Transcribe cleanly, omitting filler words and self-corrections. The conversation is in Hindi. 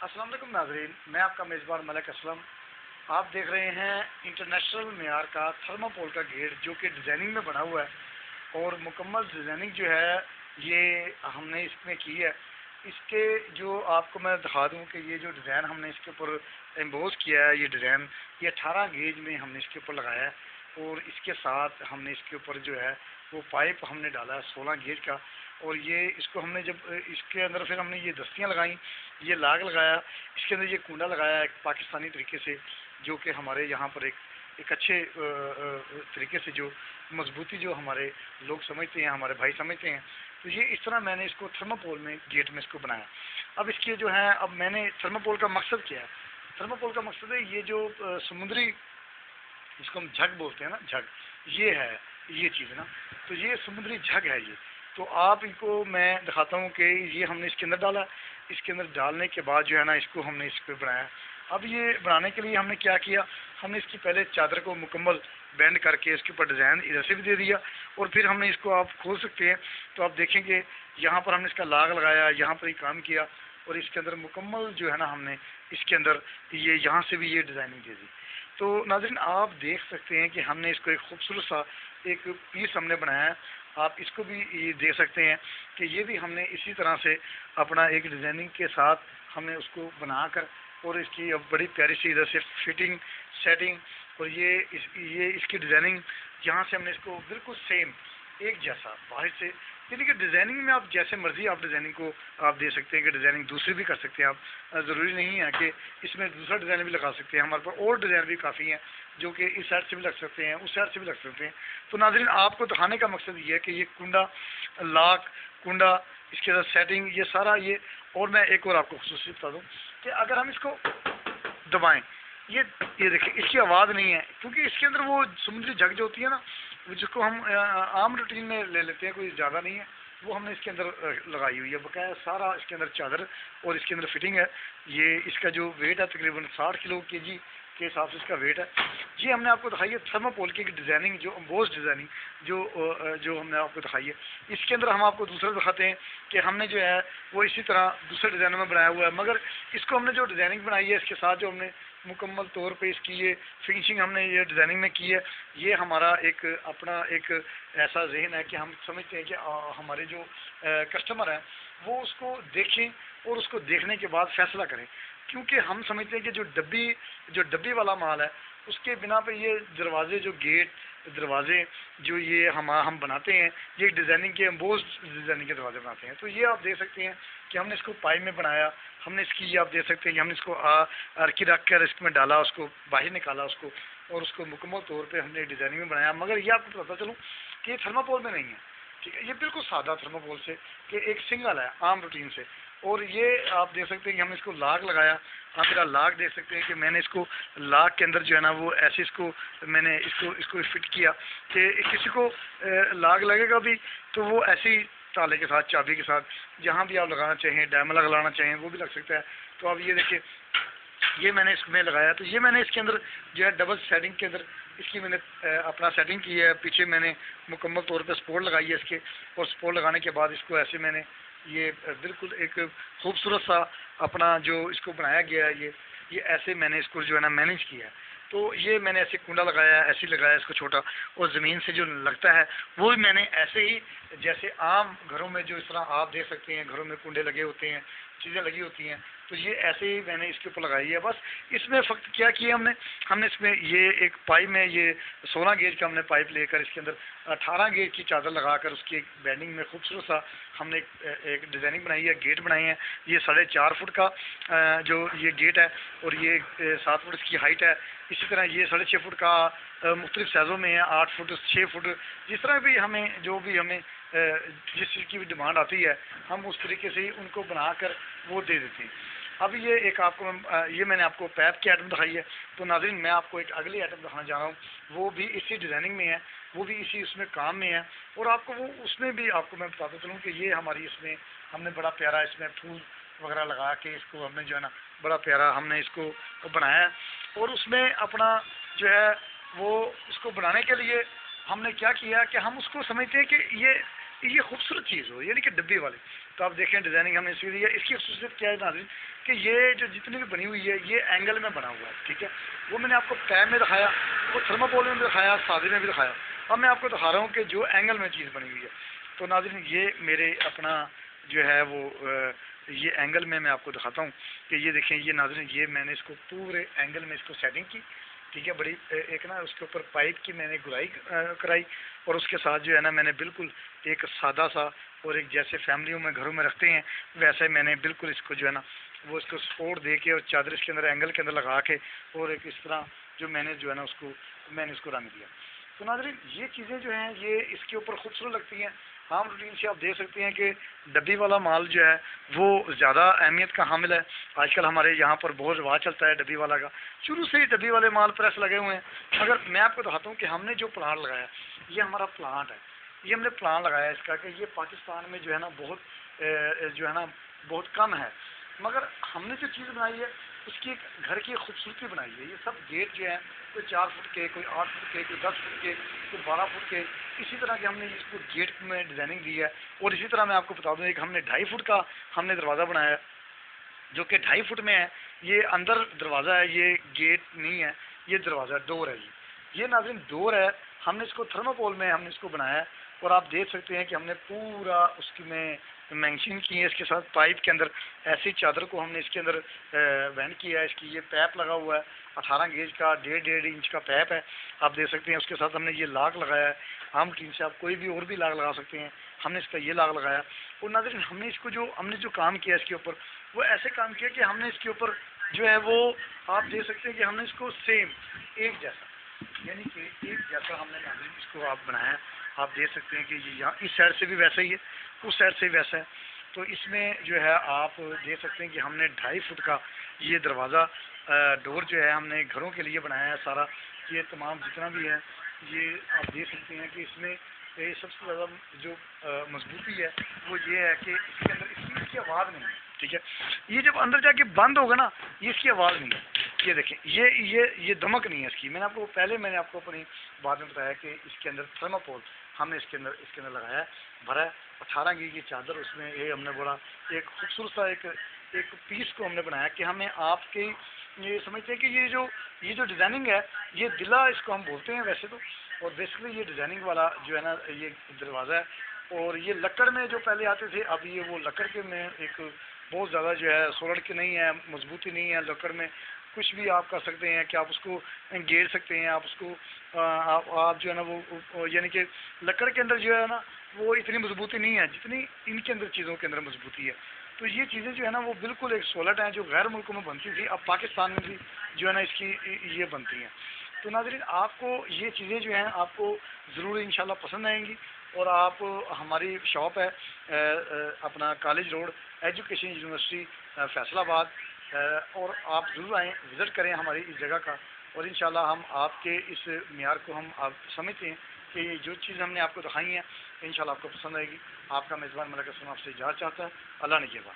अस्सलाम वालेकुम नाज़रीन, मैं आपका मेज़बान मलिक असलम। आप देख रहे हैं इंटरनेशनल मेयार का थर्मापोल का गेट जो कि डिज़ाइनिंग में बना हुआ है और मुकम्मल डिज़ाइनिंग जो है ये हमने इसमें की है। इसके जो आपको मैं दिखा दूं कि ये जो डिज़ाइन हमने इसके ऊपर एम्बोज किया है, ये डिज़ाइन ये 18 गेज में हमने इसके ऊपर लगाया है और इसके साथ हमने इसके ऊपर जो है वो पाइप हमने डाला है 16 गेज का। और ये इसको हमने जब इसके अंदर फिर हमने ये दस्तियाँ लगाई, ये लाग लगाया, इसके अंदर ये कुंडा लगाया एक पाकिस्तानी तरीके से, जो कि हमारे यहाँ पर एक अच्छे तरीके से जो मजबूती जो हमारे लोग समझते हैं, हमारे भाई समझते हैं। तो ये इस तरह मैंने इसको थर्मापोल में गेट में इसको बनाया। अब इसके जो है, अब मैंने थर्मापोल का मकसद क्या है? थर्मापोल का मकसद है ये जो समुद्री, इसको हम झग बोलते हैं ना, झग ये है ये चीज़ ना, तो ये समुद्री झग है ये। तो आप इनको मैं दिखाता हूँ कि ये हमने इसके अंदर डाला। इसके अंदर डालने के बाद जो है ना, इसको हमने इस पर बनाया। अब ये बनाने के लिए हमने क्या किया, हमने इसकी पहले चादर को मुकम्मल बेंड करके इसके ऊपर डिज़ाइन इधर से भी दे दिया और फिर हमने इसको आप खोल सकते हैं तो आप देखेंगे यहाँ पर हमने इसका लाग लगाया, यहाँ पर ही काम किया और इसके अंदर मुकम्मल जो है ना हमने इसके अंदर ये यहाँ से भी ये डिज़ाइनिंग दे दी। तो नाज़रीन आप देख सकते हैं कि हमने इसको एक खूबसूरत सा एक पीस हमने बनाया है। आप इसको भी ये देख सकते हैं कि ये भी हमने इसी तरह से अपना एक डिज़ाइनिंग के साथ हमने उसको बनाकर और इसकी अब बड़ी प्यारी सी इधर से फिटिंग सेटिंग और ये इसकी डिज़ाइनिंग यहाँ से हमने इसको बिल्कुल सेम एक जैसा बाहर से, यानी कि डिज़ाइनिंग में आप जैसे मर्ज़ी आप डिज़ाइनिंग को आप दे सकते हैं कि डिज़ाइनिंग दूसरी भी कर सकते हैं आप। ज़रूरी नहीं है कि इसमें दूसरा डिज़ाइन भी लगा सकते हैं। हमारे पास और डिज़ाइन भी काफ़ी हैं जो कि इस साइड से भी लग सकते हैं, उस साइड से भी लग सकते हैं। तो नाज़रीन आपको दिखाने का मकसद ये है कि ये कुंडा लाक कुंडा इसके साथ सेटिंग ये सारा ये। और मैं एक और आपको खुसूसी बता दूँ कि अगर हम इसको दबाएँ, ये देखिए इसकी आवाज़ नहीं है क्योंकि इसके अंदर वो समुद्री झग जो होती है ना, जिसको हम आम रूटीन में ले लेते हैं, कोई ज़्यादा नहीं है, वो हमने इसके अंदर लगाई हुई है बकाया सारा। इसके अंदर चादर और इसके अंदर फिटिंग है। ये इसका जो वेट है तकरीबन 60 किलो केजी के हिसाब से इसका वेट है। ये हमने आपको दिखाई है थर्मापोल की डिज़ाइनिंग, जो एम्बोस डिज़ाइनिंग जो हमने आपको दिखाई है। इसके अंदर हम आपको दूसरा दिखाते हैं कि हमने जो है वो इसी तरह दूसरे डिज़ाइन में बनाया हुआ है, मगर इसको हमने जो डिज़ाइनिंग बनाई है इसके साथ जो हमने मुकम्मल तौर पे इसकी ये फिनिशिंग हमने ये डिज़ाइनिंग में की है। ये हमारा एक अपना एक ऐसा जहन है कि हम समझते हैं कि हमारे जो कस्टमर हैं वो उसको देखें और उसको देखने के बाद फैसला करें, क्योंकि हम समझते हैं कि जो डब्बी वाला माल है उसके बिना पे ये दरवाजे जो गेट दरवाजे जो ये हम बनाते हैं, ये डिज़ाइनिंग के एम्बोज डिज़ाइनिंग के दरवाजे बनाते हैं। तो ये आप देख सकते हैं कि हमने इसको पाइप में बनाया, हमने इसकी ये आप देख सकते हैं कि हमने इसको अर्की रख कर इसमें डाला, उसको बाहर निकाला उसको और उसको मुकम्मल तौर पे हमने डिज़ाइनिंग में बनाया। मगर ये आपको पता चलूँ कि ये थर्मापोल में नहीं है, ठीक है, ये बिल्कुल सादा थर्मापोल से कि एक सिंगल है आम रूटीन से। और ये आप देख सकते हैं कि हमने इसको लाग लगाया। आप मेरा लाग देख सकते हैं कि मैंने इसको लाग के अंदर जो है ना वो ऐसे इसको मैंने इसको फिट किया कि किसी को लाग लगेगा भी तो वो ऐसे ही ताले के साथ चाबी के साथ जहाँ भी आप लगाना चाहें डायमंड लगाना चाहें वो भी लग सकता है। तो अब ये देखिए ये मैंने इसमें लगाया, तो ये मैंने इसके अंदर जो है डबल सेटिंग के अंदर इसकी मैंने अपना सेटिंग की है। पीछे मैंने मुकम्मल तौर पे सपोर्ट लगाई है इसके, और सपोर्ट लगाने के बाद इसको ऐसे मैंने ये बिल्कुल एक खूबसूरत सा अपना जो इसको बनाया गया है ये ऐसे मैंने इसको जो है ना मैनेज किया है। तो ये मैंने ऐसे कुंडा लगाया है, ऐसे ही लगाया इसको छोटा, और ज़मीन से जो लगता है वो भी मैंने ऐसे ही जैसे आम घरों में जो इस तरह आप देख सकते हैं घरों में कुंडे लगे होते हैं, चीज़ें लगी होती हैं, तो ये ऐसे ही मैंने इसके ऊपर लगाई है। बस इसमें फ़क्त क्या किया हमने इसमें ये एक पाइप में ये 16 गेज का हमने पाइप लेकर इसके अंदर 18 गेज की चादर लगाकर उसकी एक बैंडिंग में खूबसूरत सा हमने एक डिज़ाइनिंग बनाई है, गेट बनाए हैं। ये 4.5 फुट का जो ये गेट है और ये 7 फुट इसकी हाइट है। इसी तरह ये 6.5 फुट का मुख्तलिफ साइज़ों में है, 8 फुट 6 फुट, जिस तरह भी हमें जो भी हमें जिस चीज़ की भी डिमांड आती है हम उस तरीके से ही उनको बनाकर वो दे देते हैं। अभी ये एक आपको ये मैंने आपको पैप की आइटम दिखाई है। तो नाज़रीन मैं आपको एक अगली आइटम दिखाना चाह रहा हूँ, वो भी इसी डिज़ाइनिंग में है, वो भी इसी उसमें काम में है, और आपको वो उसमें भी आपको मैं बताता चलूँ कि ये हमारी इसमें हमने बड़ा प्यारा इसमें फूल वगैरह लगा के इसको हमने जो है ना बड़ा प्यारा हमने इसको बनाया। और उसमें अपना जो है वो इसको बनाने के लिए हमने क्या किया कि हम उसको समझते हैं कि ये ये खूबसूरत चीज़ हो, यानी कि डब्बे वाले। तो आप देखें डिज़ाइनिंग हमने इसकी दी है। इसकी खूबसूरत क्या है नाज़रीन कि ये जो जितनी भी बनी हुई है ये एंगल में बना हुआ है, ठीक है। वो मैंने आपको पैर में दिखाया, वो थर्माकोल में भी दिखाया, सादे में भी दिखाया। अब मैं आपको दिखा रहा हूँ कि जो एंगल में चीज़ बनी हुई है। तो नाज़रीन ये मेरे अपना जो है वो ये एंगल में मैं आपको दिखाता हूँ कि ये देखें, ये नाज़रीन ये मैंने इसको पूरे एंगल में इसको सेटिंग की, ठीक है। बड़ी एक ना उसके ऊपर पाइप की मैंने गुलाई कराई, और उसके साथ जो है ना मैंने बिल्कुल एक सादा सा और एक जैसे फैमिलियों में घरों में रखते हैं वैसे मैंने बिल्कुल इसको जो है ना वो इसको सपोर्ट दे के और चादर इसके अंदर एंगल के अंदर लगा के और एक इस तरह जो मैंने जो है ना उसको मैंने इसको रंग दिया। तो नाज़रीन ये चीज़ें जो हैं ये इसके ऊपर खूबसूरत लगती हैं। आम रूटीन से आप देख सकते हैं कि डब्बी वाला माल जो है वो ज़्यादा अहमियत का हामिल है। आजकल हमारे यहाँ पर बहुत रिवाज चलता है डब्बी वाला का, शुरू से ही डब्बी वाले माल प्रेस लगे हुए हैं। मगर मैं आपको दिखाता हूँ कि हमने जो प्लांट लगाया ये हमारा प्लांट है, ये हमने प्लान लगाया इसका कि ये पाकिस्तान में जो है ना बहुत जो है ना बहुत कम है। मगर हमने जो चीज़ बनाई है उसकी एक घर की खूबसूरती बनाई है। ये सब गेट जो है कोई 4 फुट के, कोई 8 फुट के, कोई 10 फुट के, कोई 12 फुट के, इसी तरह के हमने इसको गेट में डिज़ाइनिंग दी है। और इसी तरह मैं आपको बता दूँ एक हमने 2.5 फुट का हमने दरवाज़ा बनाया है जो कि 2.5 फुट में है। ये अंदर दरवाज़ा है, ये गेट नहीं है, ये दरवाज़ा डोर है। ये नाज़रीन डोर है। हमने इसको थर्माकोल में हमने इसको बनाया है और आप देख सकते हैं कि हमने पूरा उसकी में मैंशिंग की है। इसके साथ पाइप के अंदर ऐसी चादर को हमने इसके अंदर वहन किया है। इसकी ये पैप लगा हुआ है 18 गेज का, 1.5 इंच का पैप है, आप देख सकते हैं। उसके साथ हमने ये लाक लगाया है। आम टीन से आप कोई भी और भी लाक लगा सकते हैं, हमने इसका ये लाक लगाया। और नाज़रीन हमने इसको जो हमने जो काम किया इसके ऊपर वो ऐसे काम किया कि हमने इसके ऊपर जो है वो आप देख सकते हैं कि हमने इसको सेम एक जैसा यानी कि एक जैसा हमने नाज़रीन इसको आप बनाया। आप देख सकते हैं कि ये यहाँ इस साइड से भी वैसा ही है, उस साइड से भी वैसा है। तो इसमें जो है आप देख सकते हैं कि हमने 2.5 फुट का ये दरवाज़ा डोर जो है हमने घरों के लिए बनाया है सारा। ये तमाम जितना भी है ये आप देख सकते हैं कि इसमें ये सबसे ज़्यादा जो मजबूती है वो ये है कि इसके अंदर इसकी आवाज़ नहीं है, ठीक है। ये जब अंदर जाके बंद होगा ना ये इसकी आवाज़ नहीं है। ये देखें ये दमक नहीं है इसकी। मैंने आपको अपनी बात में बताया कि इसके अंदर थर्माकोल हमने इसके अंदर लगाया है, भरा है 18 की चादर। उसमें ये हमने बोला एक खूबसूरत सा एक पीस को हमने बनाया कि हमें आपके ये समझते हैं कि ये जो डिज़ाइनिंग है ये दिला इसको हम बोलते हैं वैसे तो। और बेसिकली ये डिज़ाइनिंग वाला जो है ना ये दरवाज़ा है। और ये लकड़ में जो पहले आते थे अब ये वो लकड़ के में एक बहुत ज़्यादा जो है सोलड़ के नहीं है, मजबूती नहीं है लकड़ में। कुछ भी आप कर सकते हैं कि आप उसको गेर सकते हैं, आप उसको आप जो है ना वो यानी कि लकड़ के अंदर जो है ना वो इतनी मजबूती नहीं है जितनी इनके अंदर चीज़ों के अंदर मजबूती है। तो ये चीज़ें जो है ना वो बिल्कुल एक सोलट हैं जो गैर मुल्कों में बनती थी, अब पाकिस्तान में भी जो है ना इसकी ये बनती हैं। तो नाज़रीन आपको ये चीज़ें जो हैं आपको ज़रूर इंशाल्लाह पसंद आएंगी। और आप हमारी शॉप है अपना college road education university Faisalabad, और आप ज़रूर आएँ विज़िट करें हमारी इस जगह का। और इंशाल्लाह हम आपके इस मियार को हम आप समझते हैं कि ये जो चीज़ हमने आपको दिखाई है इंशाल्लाह आपको पसंद आएगी। आपका मेज़बान मलिक असलम आपसे इजाज़त चाहता है। अल्लाह ने किया।